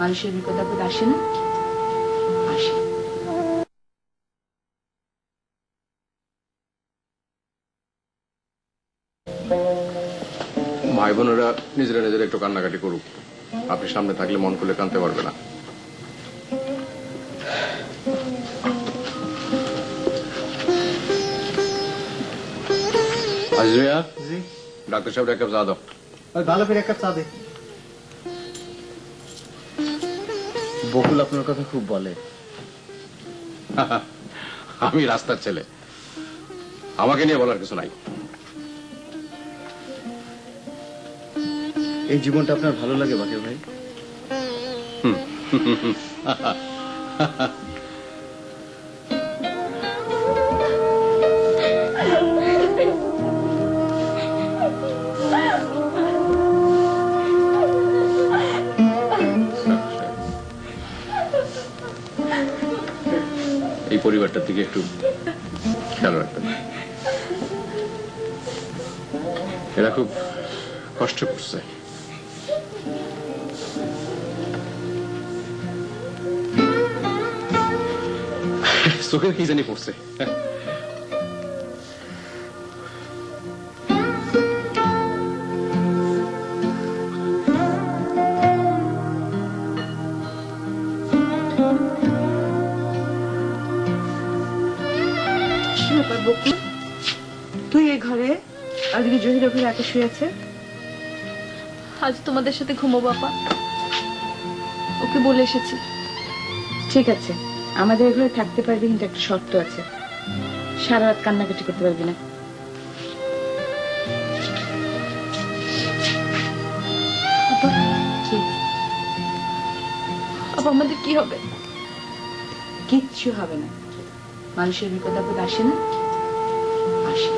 মানুষের বিপদ আপদ আসে না? আসে। ভাই বোনেরা নিজেরা নিজেরা একটু কান্নাকাটি করুক, আপনি সামনে থাকলে মন খুলে কাঁদতে পারবে না। আজরিয়া, জি ডাক্তার সাহেব এক কাপ চা দাও। ভালো করে এক কাপ চা দে। বকুল আপনার কথা খুব বলে। আমি রাস্তার ছেলে, আমাকে নিয়ে বলার কিছু নাই। এই জীবনটা আপনার ভালো লাগে বাকের ভাই? এই পরিবারটার দিকে একটু খেয়াল রাখবেন, এরা খুব কষ্ট করছে। চোখের কি জানি পড়ছে। তুই এই ঘরে আর দিদি জহির ঘরে একা শুয়ে আছে। আজ তোমাদের সাথে ঘুমোবো আপা, ওকে বলে এসেছি। ঠিক আছে, আমাদের ঘরে থাকতে পারবি, কিন্তু একটা শর্ত আছে, সারা রাত কান্নাকাটি করতে পারবি না। আপা, কি? আপা আমাদের কি হবে? কিচ্ছু হবে না। মানুষের বিপদ আপদ আসে না? আসে।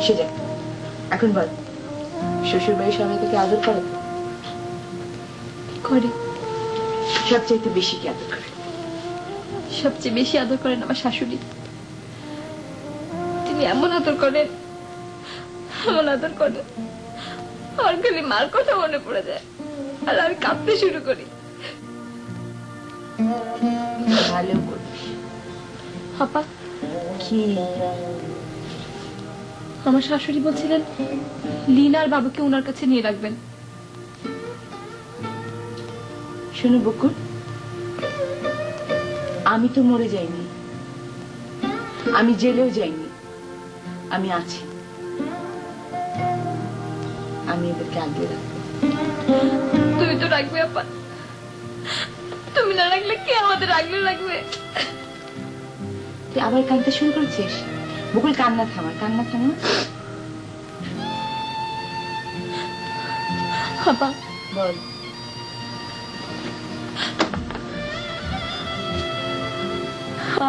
সে যাক, এখন বল, শ্বশুর বাড়ির সবাই তোকে আদর করে? করে। সবচাইতে বেশি কি আদর করে? সবচেয়ে বেশি আদর করেন আমার শাশুড়ি। তিনি এমন আদর করেন, এমন আদর করেন, আমার খালি মার কথা মনে পড়ে যায় আর আমি কাঁদতে শুরু করি। ভালো করবি। আপা, কি? আমার শাশুড়ি বলছিলেন লীনা আর বাবুকে ওনার কাছে নিয়ে রাখবেন। শোনো বকুল, আমি তো মরে যাইনি, আমি জেলেও যাইনি, আমি আছি। আমি এদেরকে আগলে রাখবো। তুমি তো রাখবে আপা, তুমি না রাখলে কে আমাদের আগলে রাখবে? তুই আবার কাঁদতে শুরু করেছিস? বকুল, কান্না থামা, কান্না থামা। আপা বল।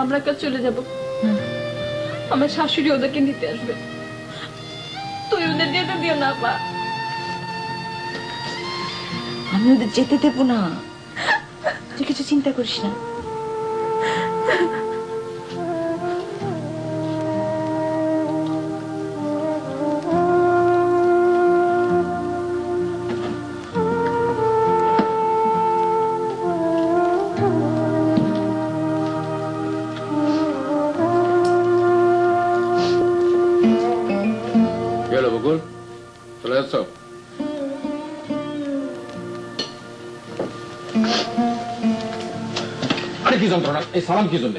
আমরা কাজ চলে যাব, আমার শাশুড়ি ওদেরকে নিতে আসবে। তুই ওদের যেতে দিও না আপা। আমি ওদের যেতে দেবো না, তুই কিছু চিন্তা করিস না। গেল বকুল, চলে যাচ্ছ? আরে কি যন্ত্রণা, এই সালাম কি জন্য?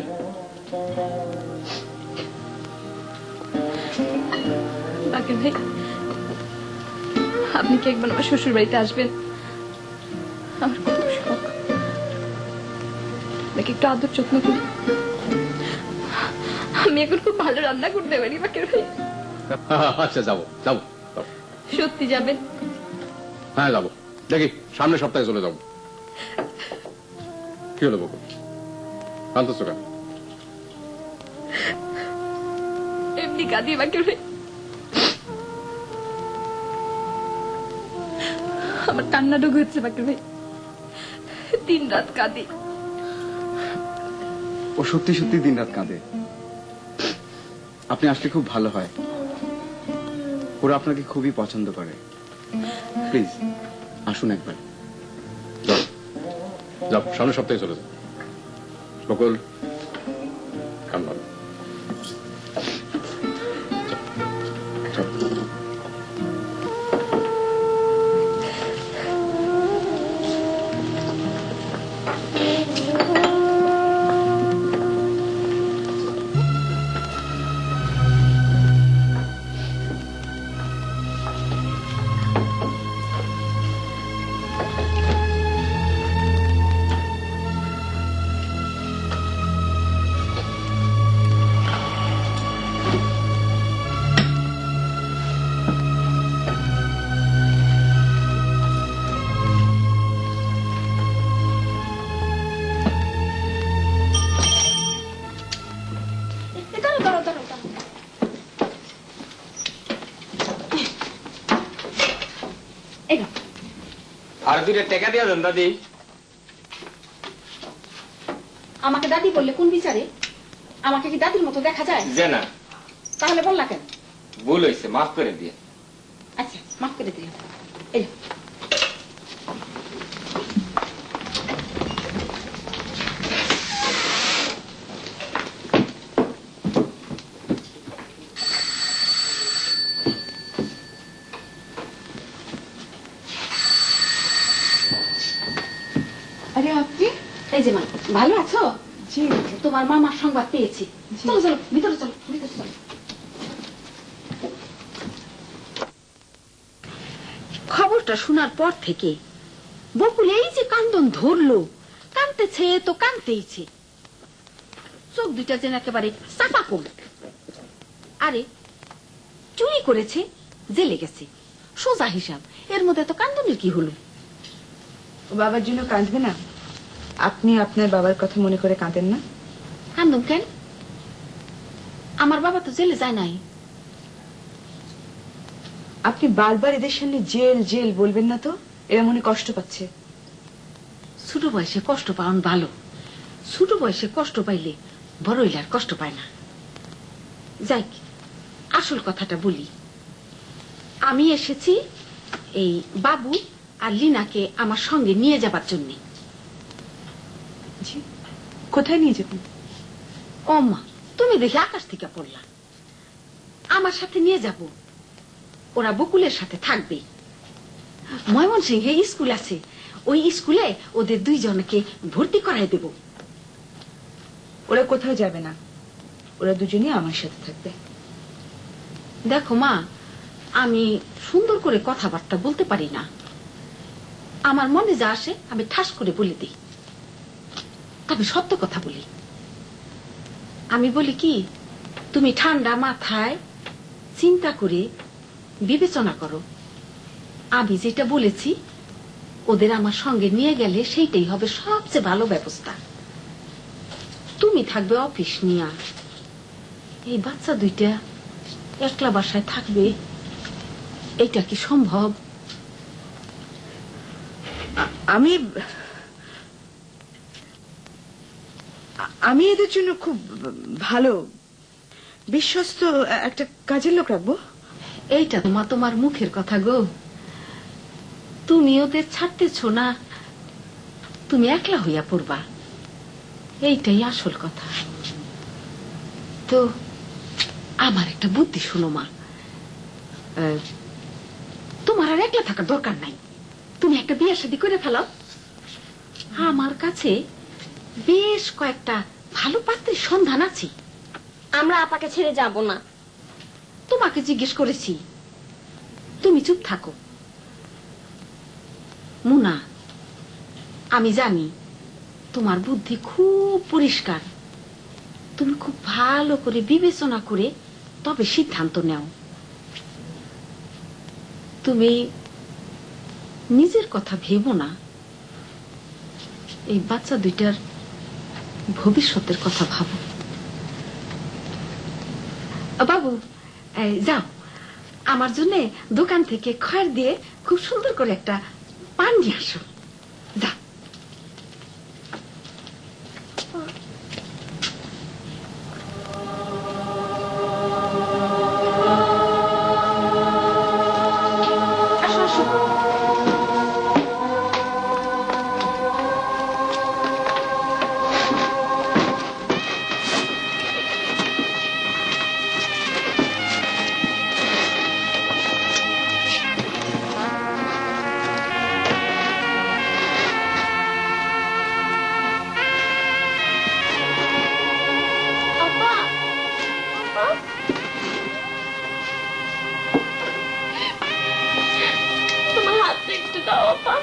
বাকের ভাই, আপনি কি একবার আমার শ্বশুর বাড়িতে আসবেন? আমার খুব শখ, আপনাকে একটু আদর যত্ন করি। আমি এখন খুব ভালো রান্না করতে পারি বাকের ভাই। আচ্ছা, যাবো যাবো। সত্যি যাবেন? হ্যাঁ যাবো, দেখি সামনের সপ্তাহে চলে যাবো। কি হলো বকুল, কাঁদতেছো কেন? এমনি কাঁদি বাকের ভাই, আমার কান্না ঢুকে হচ্ছে বাকের ভাই, দিন রাত কাঁদি। ও সত্যি সত্যি দিন রাত কাঁদে। আপনি আসলে খুব ভালো হয়। ওরা আপনাকে খুবই পছন্দ করে। প্লিজ আসুন একবার। যাও সামনের সপ্তাহে চলে যাও। বকুল কান্না আর দুইটা টাকা দিয়ে দেন দাদি। আমাকে দাদি বললে কোন বিচারে? আমাকে কি দাদির মতো দেখা যায়? যে না, তাহলে বললা কেন? ভুল হয়েছে, মাফ করে দিয়ে। আচ্ছা, মাফ করে দিও। এই নাও। আরে আপনি? এই যে মা, ভালো আছো? জি। তোমার মামার সংবাদ পেয়েছি। চলো চলো, ভিতরে চলো, ভিতরে চলো। খবরটা শোনার পর থেকে বকুল এই যে কান্দন ধরলো, কানতেছে তো কানতেইছে, চোখ দুইটা যেন একেবারে চাপা কম। আরে চুরি করেছে, জেলে গেছে, সোজা হিসাব। এর মধ্যে তো কান্দনের কি হলো? ও বাবার জন্য কাঁদবে না? আপনি আপনার বাবার কথা মনে করে কাঁদেন না? কান্দন কেন? আমার বাবা তো জেলে যায় নাই। আপনি বারবার এদের সামনে জেল জেল বলবেন না তো, এরা মনে কষ্ট পাচ্ছে। ছোট বয়সে কষ্ট পাওয়ান ভালো। ছোট বয়সে কষ্ট পাইলে বড় হইলে আর কষ্ট পায় না। যাই, আসল কথাটা বলি। আমি এসেছি এই বাবু আর লিনাকে আমার সঙ্গে নিয়ে যাবার জন্য। জি, কোথায় নিয়ে যাবেন? ও মা, তুমি দেখি আকাশ থেকে পড়লা। আমার সাথে নিয়ে যাব, ওরা বকুলের সাথে থাকবে। ময়মনসিংহে স্কুল আছে, ওই স্কুলে ওদের দুইজনকে ভর্তি করাই দেব। ওরা কোথাও যাবে না, ওরা দুজনই আমার সাথে থাকবে। দেখো মা, আমি সুন্দর করে কথাবার্তা বলতে পারি না। আমার মনে যা আসে আমি ঠাস করে বলে দিই, তবে সত্য কথা বলি। আমি বলি কি, তুমি ঠান্ডা মাথায় চিন্তা করে বিবেচনা করো। আমি যেটা বলেছি ওদের আমার সঙ্গে নিয়ে গেলে সেইটাই হবে সবচেয়ে ভালো ব্যবস্থা। তুমি থাকবে অফিস নিয়া, এই বাচ্চা দুইটা একলা বাসায় থাকবে, এটা কি সম্ভব? আমি আমি এদের জন্য খুব ভালো বিশ্বস্ত একটা কাজের লোক রাখবো। এইটা তোমা তোমার মুখের কথা গো, তুমি ওদের ছাড়তেছ না, তুমি একলা হইয়া পড়বা, এইটাই আসল কথা। তো আমার একটা বুদ্ধি শোনো মা, তোমার আর একলা থাকার দরকার নাই। তুমি একটা বিয়ে শাদী করে ফেলো। আমার কাছে বেশ কয়েকটা ভালো পাত্রের সন্ধান আছে। আমরা আপাকে ছেড়ে যাব না। তোমাকে জিজ্ঞেস করেছি, তুমি চুপ থাকো। মুনা, আমি জানি তোমার বুদ্ধি খুব পরিষ্কার, তুমি খুব ভালো করে বিবেচনা করে তবে সিদ্ধান্ত নাও। তুমি নিজের কথা ভেবো না, এই বাচ্চা দুইটার ভবিষ্যতের কথা ভাবো। বাবু, যাও আমার জন্য দোকান থেকে খয়ের দিয়ে খুব সুন্দর করে একটা পান নিয়ে আসো। যাও। আসো আসো। আপা।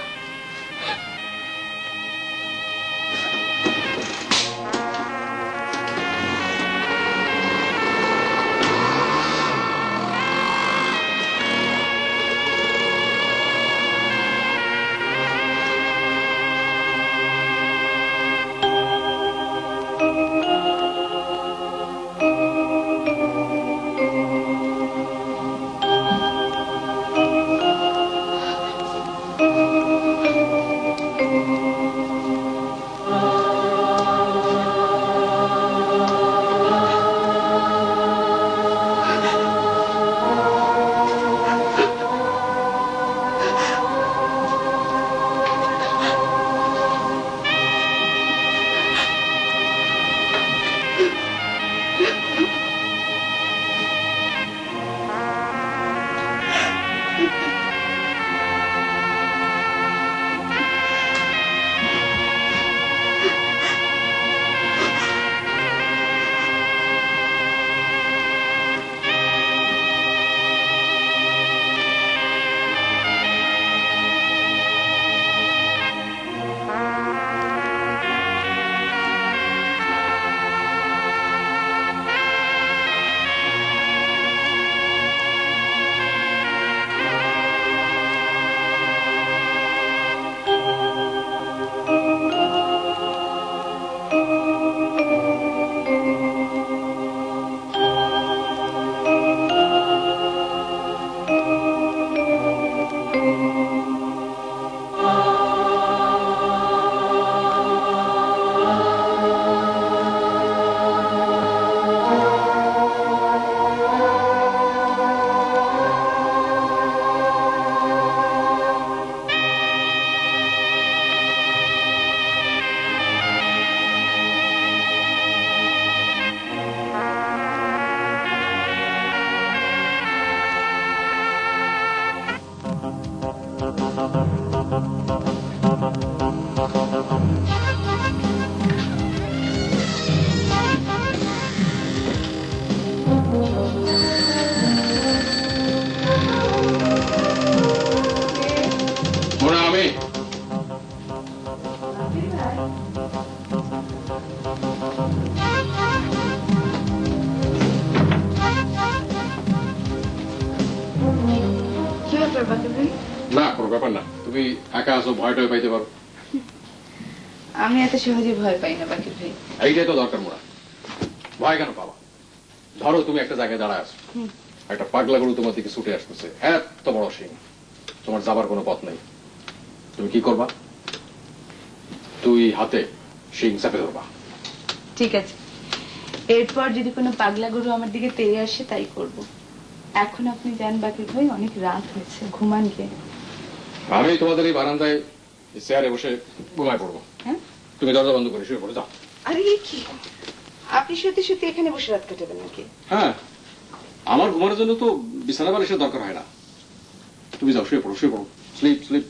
মোনা আমি কি ব্যাপার বাকির ভাই? না কোনো ব্যাপার না, তুমি একা আছো, ভয়টাই পাইতে পারো। আমি এত সহজে ভয় পাই না বাকির ভাই। এইটাই তো দরকার মোনা, ভয় কেন পাবা? ধরো তুমি একটা জায়গায় দাঁড়ায় আছো, একটা পাগলা গরু তোমার দিকে ছুটে আসতেছে, এত বড় সিং, তোমার যাবার কোনো পথ নেই, তুমি কি করবা? তুই হাতে সিং চাপে ধরবা। ঠিক আছে, এরপর যদি কোনো পাগলা গরু আমার দিকে তেড়ে আসে তাই করব। এখন আপনি যান বাকির ভাই, অনেক রাত হয়েছে, ঘুমান গিয়ে। আমি তোমাদের এই বারান্দায় চেয়ারে বসে ঘুমায় পড়বো। হ্যাঁ? তুমি দরজা বন্ধ করে শুয়ে পড়ে যাও। আরে কি, আপনি সত্যি সত্যি এখানে বসে রাত কাটাবেন নাকি? হ্যাঁ, আমার ঘুমানোর জন্য তো বিছানা বালিশের দরকার হয় না। তুমি যাও, শুয়ে পড়ো, শুয়ে পড়ো, স্লিপ স্লিপ।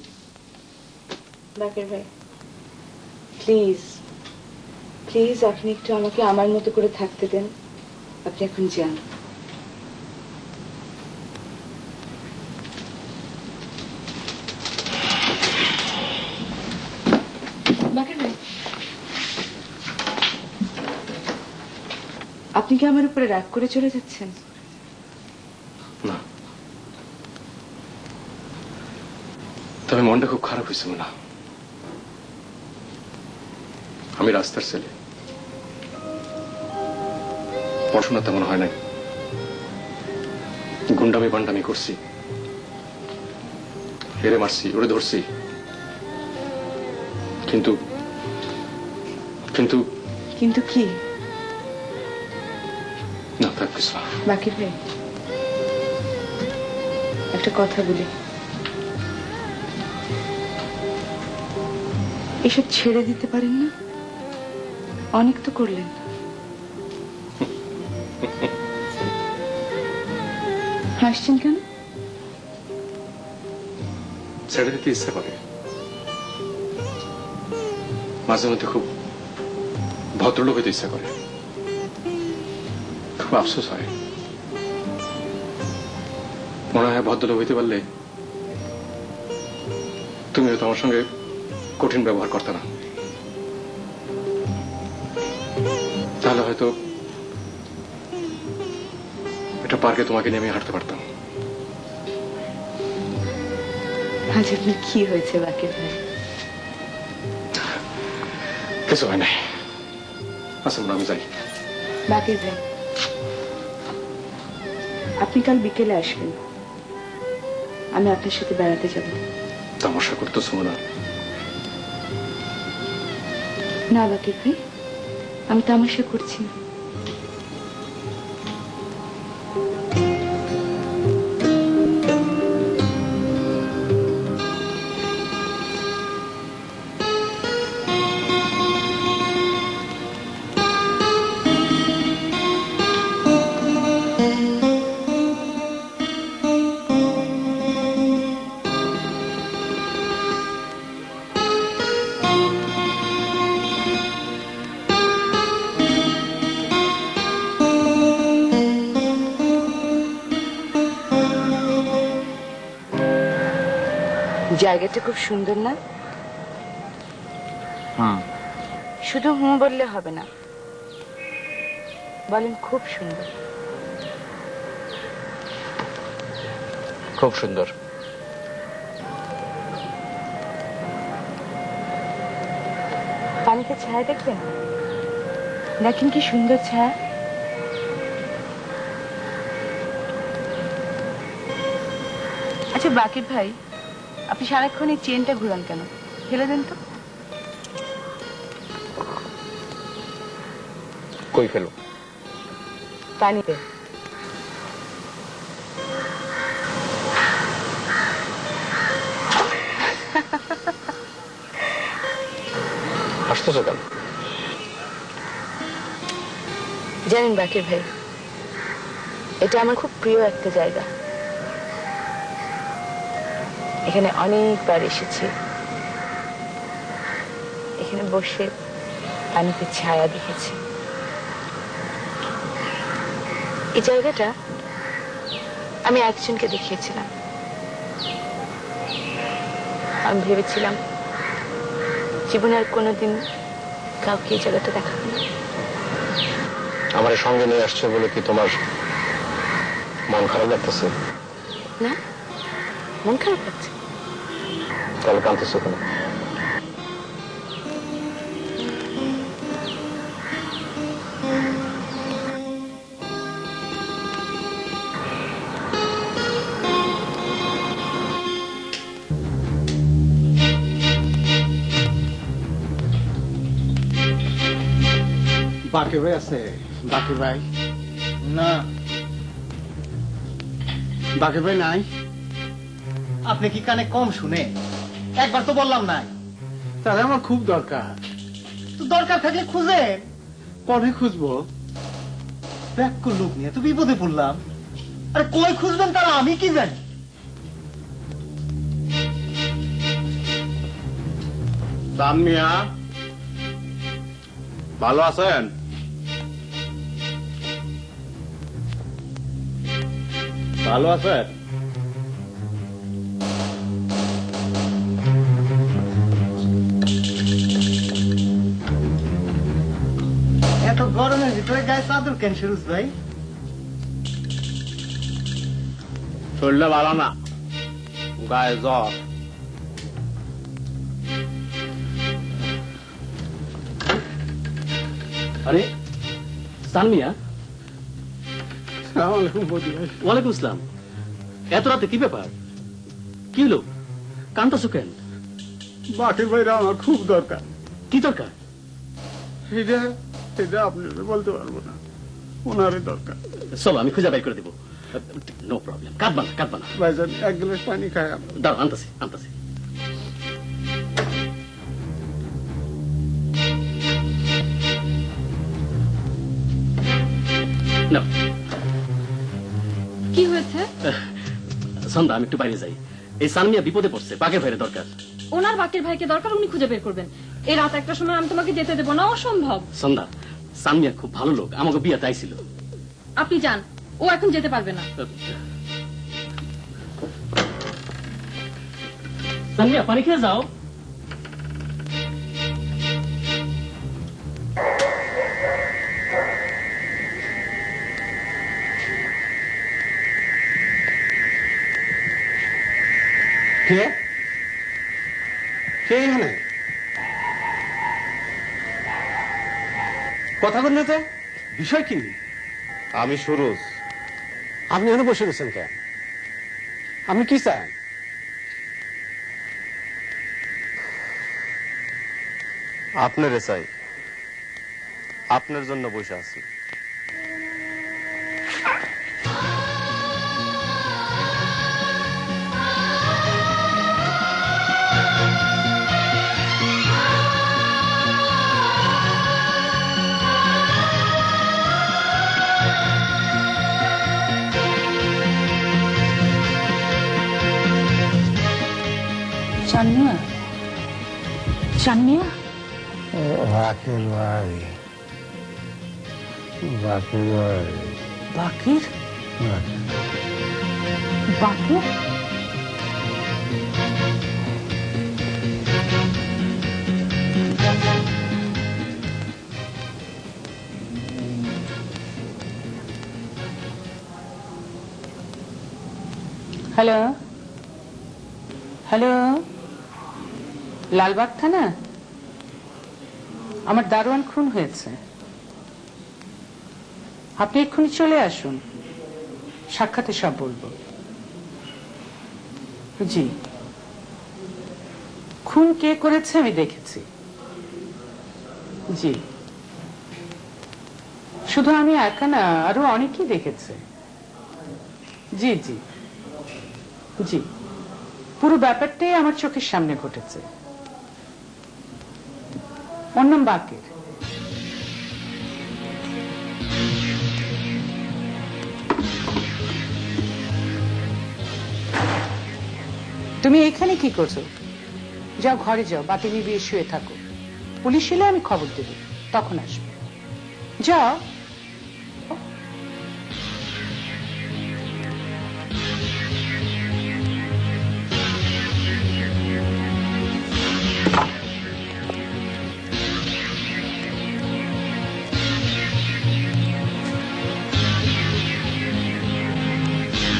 বাকির ভাই প্লিজ প্লিজ, আপনি একটু আমাকে আমার মতো করে থাকতে দেন। আপনি এখন যান। বাকির ভাই, আপনি কি আমার উপরে রাগ করে চলে যাচ্ছেন? না, তবে মনটা খুব খারাপ হয়েছে না। আমি রাস্তার ছেলে, পড়াশোনা তেমন হয় নাই, গুন্ডামি পান্ডামি করছি, হেরে মারছি, ওরে ধরছি, কিন্তু কিন্তু কিন্তু কি? না, থাক কিছু না। বাকির ভাই, একটা কথা বলি, এসব ছেড়ে দিতে পারেন না? অনেক তো করলেন। হাসছেন কেন? ছেড়ে দিতে ইচ্ছা করে, মাঝে মধ্যে খুব ভদ্রলোক হইতে ইচ্ছা করে, খুব আফসোস হয়। মনে হয় ভদ্রলোক হইতে পারলে তুমি হয়তো আমার সঙ্গে কঠিন ব্যবহার করতে না, তাহলে হয়তো এটা পার্কে তোমাকে নিয়ে আমি হাঁটতে পারতাম। আজ আপনার কি হয়েছে বাকির ভাই? কিছু হয় নাই। আচ্ছা আমি যাই। বাকির ভাই, আপনি কাল বিকেলে আসবেন, আমি আপনার সাথে বেড়াতে যাব। তামাশা করতেছো না? না বাকির ভাই, আমি তামাশা করছি না। জায়গাটা খুব সুন্দর না? হ্যাঁ, শুধু হুম বললে হবে না, বলেন খুব সুন্দর। খুব সুন্দর। পানিতে ছায়া দেখবেন, দেখেন কি সুন্দর ছায়া। আচ্ছা বাকির ভাই, আপনি সারাক্ষণ এই চেনটা ঘুরান কেন? ফেলে দেন তো। কই ফেলো? পানিতে। হাসতেছো কেন? জানেন বাকির ভাই, এটা আমার খুব প্রিয় একটা জায়গা। এখানে অনেকবার এসেছি, এখানে বসে পানিতে ছায়া দেখেছি। এই জায়গাটা আমি একজনকে দেখিয়েছিলাম। আমি ভেবেছিলাম জীবনে আর কোনোদিন কাউকে এই জায়গাটা দেখাবো না। আমার সঙ্গে নিয়ে আসছে বলে কি তোমার মন খারাপ লাগতেছে? না, মন খারাপ লাগছে। তাহলে কাঁদতেছো কেন? বাকি ভাই আছে? বাকি ভাই না, বাকি ভাই নাই? আপনি কি কানে কম শুনে? একবার তো বললাম নাই। তাহলে আমার খুব দরকার। তো দরকার থাকলে খুঁজে। কবে খুঁজবো? ব্যাক লোক নিয়ে তো বিপদে পড়লাম। আরে কই খুঁজবেন তারা আমি কি জানি। দান মিয়া, ভালো আছেন? ভালো আছেন? এত গরমের ভিতরে গায়ে চাদর কেন সুরজ ভাই? শরীরটা ভালো না, গায়ে জ্বর। আরে সালমিয়া, আসসালামু আলাইকুম বদি ভাই। ওয়ালাইকুম আসসালাম। এত রাতে কি ব্যাপার? কি হলো, কান্তাছো কেন? বাকির ভাইরা আমার খুব দরকার। কি দরকার? এটা এটা আপনি বলতে পারবো না, ওনারই দরকার। চলো আমি খুঁজে বের করে দেবো। নো প্রবলেম, কাঁদবা না কাঁদবা না। ভাইজান এক গ্লাস পানি খায়। দাঁড়াও, আনতাছি আনতাছি। নাও। কি হয়েছে? সন্ধ্যা, আমি একটু বাইরে যাই। এই সালমিয়া বিপদে পড়ছে, বাঘের ভাইয়ের দরকার। ওনার বাকির ভাইকে দরকার, উনি খুঁজে বের করবেন। এই রাত একটার সময় আমি তোমাকে যেতে দেবো না, অসম্ভব। সন্ধ্যা, সালমিয়া খুব ভালো লোক, আমাকে বিয়াতে আইছিল। আপনি যান, ও এখন যেতে পারবে না। তানিয়া পানি খেয়ে যাও। কে কে এখানে কথা বললে তো বিষয় কি? আমি সুরজ। আপনি এখানে বসে গেছেন কেন? আপনি কি চান? আপনারে চাই, আপনার জন্য বসে আছি। চান্নিয়া, চান্নিয়া, বাকির ভাই, বাকির ভাই, বাকির, বাকির। হ্যালো, হ্যালো, লালবাগ থানা। আমার দারোয়ান খুন হয়েছে, আপনি এক্ষুনি চলে আসুন, সাক্ষাতে সব বলবো। জি, খুন কে করেছে আমি দেখেছি। জি, শুধু আমি একা না, আরো অনেকেই দেখেছে। জি জি জি, পুরো ব্যাপারটাই আমার চোখের সামনে ঘটেছে। ওর নাম বাকের। তুমি এখানে কি করছো? যাও ঘরে যাও, বাতি নিভিয়ে শুয়ে থাকো। পুলিশ এলে আমি খবর দেব, তখন আসবে। যাও।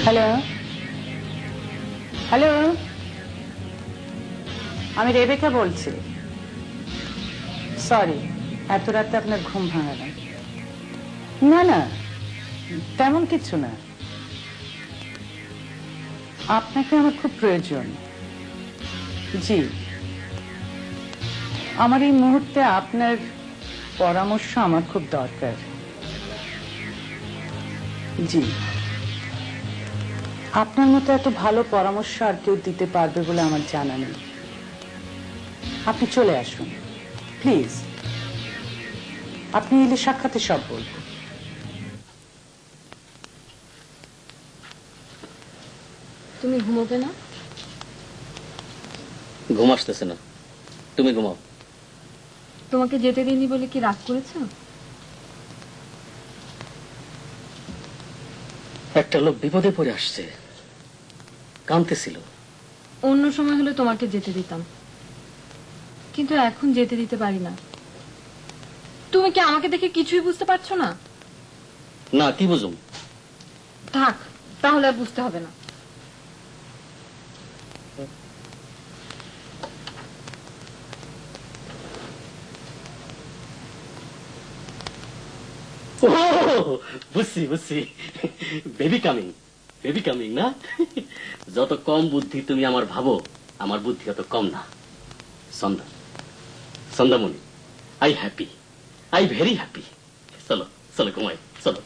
হ্যালো, হ্যালো, আমি রেবেকা বলছি। সরি, এত রাতে আপনার ঘুম ভাঙালাম। না না, তেমন কিছু না, আপনাকে আমার খুব প্রয়োজন। জি, আমার এই মুহূর্তে আপনার পরামর্শ আমার খুব দরকার। জি, আপনার মতো এত ভালো পরামর্শ আর কেউ দিতে পারবে বলে আমার জানা নেই। আপনি চলে আসুন প্লিজ, আপনি এলে সাক্ষাতে সব বলবো। তুমি ঘুমোবে না? ঘুম আসতেছে না, তুমি ঘুমাও। তোমাকে যেতে দিইনি বলে কি রাগ করেছো? একটা লোক বিপদে পড়ে আসছে, কাঁদতেছিল। অন্য সময় হলে তোমাকে যেতে দিতাম, কিন্তু এখন যেতে দিতে পারি না। তুমি কি আমাকে দেখে কিছুই বুঝতে পারছো না? না, কি বুঝুম? থাক, তাহলে আর বুঝতে হবে না। বুঝছি বুঝছি, বেবি কামিং, বেবি কামিং না? যত কম বুদ্ধি তুমি আমার ভাবো, আমার বুদ্ধি অত কম না। Sandhya, Sandhyamoni, I happy, I very happy. চলো চলো ঘুমাই, চলো,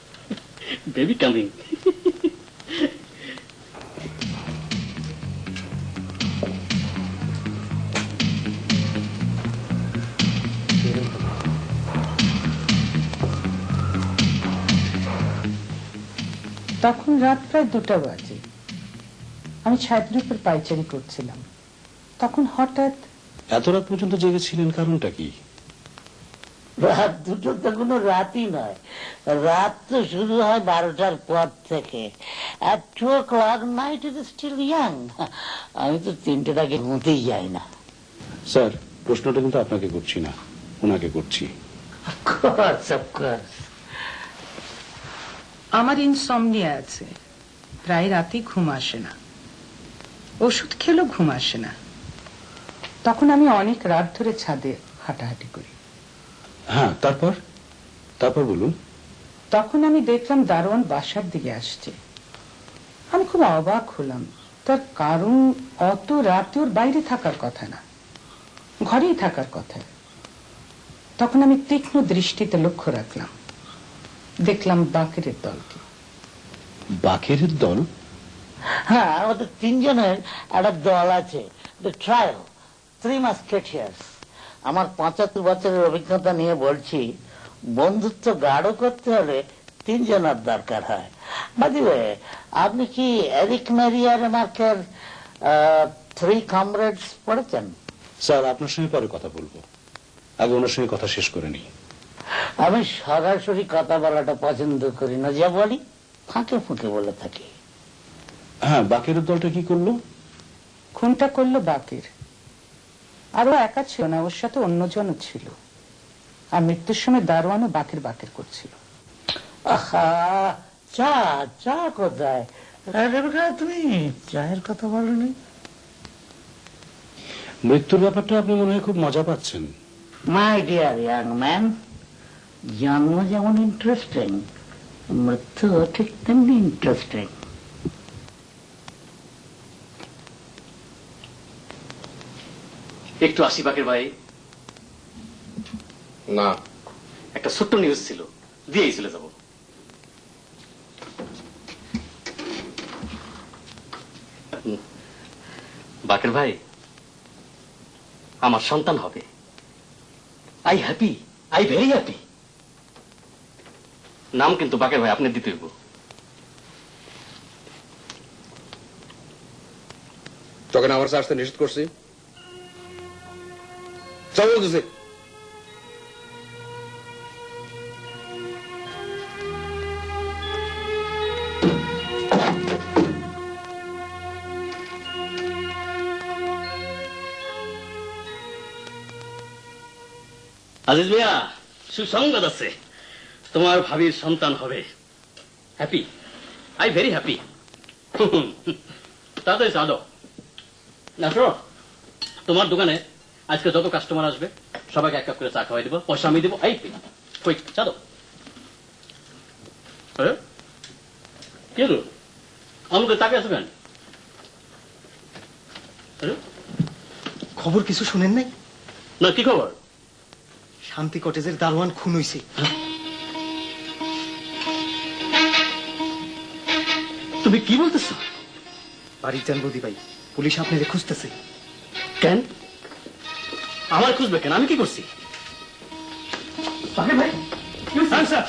বেবি কামিং। তখন রাত প্রায় 2টা বাজে। আমি ছাদের উপর পায়চারি করছিলাম, তখন হঠাৎ। এত রাত পর্যন্ত জেগেছিলেন, কারণটা কি? রাত দুটো তো কোনো রাতই নয়, রাত তো শুরু হয় 12টার পর থেকে। At 2 o'clock night is still young. আমি তো 3টের আগে ঘুমোতেই যাই না। স্যার, প্রশ্নটা কিন্তু আপনাকে করছি না, ওনাকে করছি। Of course, of course. আমার ইনসমনিয়া আছে, প্রায় রাতেই ঘুম আসে না, ওষুধ খেলেও ঘুম আসে না। তখন আমি অনেক রাত ধরে ছাদে হাঁটাহাঁটি করি। হ্যাঁ, তারপর তারপর বলুন। তখন আমি দেখলাম দারোয়ান বাসার দিকে আসছে। আমি খুব অবাক হলাম, তার কারণ অত রাতে ওর বাইরে থাকার কথা না, ঘরেই থাকার কথা। তখন আমি তীক্ষ্ণ দৃষ্টিতে লক্ষ্য রাখলাম, দেখলাম বাকেরের দলকে। বাকেরের দল? হ্যাঁ, আমাদের 3 জনের একটা দল আছে, দ্য ট্রায়াল, 3 মাস্কেটিয়ার্স। আমার 75 বছরের অভিজ্ঞতা নিয়ে বলছি, বন্ধুত্ব গাঢ় করতে হলে 3 জনের দরকার হয়। বাই দ্য ওয়ে, আপনি কি এরিক মেরিয়া রেমার্কের 3 কমরেডস পড়েছেন? স্যার, আপনার সঙ্গে পরে কথা বলবো, আগে ওনার সঙ্গে কথা শেষ করে নিই। আমি সরাসরি কথা বলাটা পছন্দ করি না, যা বলি ফাঁকে ফুঁকে বলে থাকি। হ্যাঁ, বাকেরের দলটা কি করলো? খুনটা করলো বাকের। আরো একা ছিল না, ওর সাথে অন্যজনও ছিল। আর মৃত্যুর সময় দারোয়ানও বাকের বাকের করছিল। আহা, চা চা কোথায়? রেবেকা, তুমি চায়ের কথা বলনি? মৃত্যুর ব্যাপারটা আপনি মনে হয় খুব মজা পাচ্ছেন। মাই ডিয়ার ইয়াং ম্যান, জন্ম যেমন ইন্টারেস্টিং, মৃত্যু ঠিক তেমনি ইন্টারেস্টিং। একটু আসি বাকের ভাই। না, একটা ছোট্ট নিউজ ছিল, দিয়েই চলে যাব। বাকের ভাই, আমার সন্তান হবে। I happy, I very happy. নাম কিন্তু বাকের ভাই আপনি দিতে হইব। তোকে আমার কাছে আসতে নিষেধ করছি। চল বলতেছি। আজিজ মিয়া, সুসংবাদ আছে, তোমার ভাবির সন্তান হবে। Happy, I very happy. তাড়াতাড়ি চা দাও। আসো, তোমার দোকানে আজকে যত কাস্টমার আসবে সবাইকে 1 কাপ করে চা খাওয়াই দিব, পয়সা আমি দিব। এই কুইক চা দাও। কি হলো, আমাকে তাকে আসো কেন? খবর কিছু শুনেন নাই? না, কি খবর? শান্তি কটেজের দারোয়ান খুন হইছে। তুমি কি বলতেছো? বাড়ি যান বৌদি ভাই, পুলিশ আপনাদের খুঁজতেছে। কেন আমার খুঁজবে কেন? আমি কি করছি? ভাই, স্যার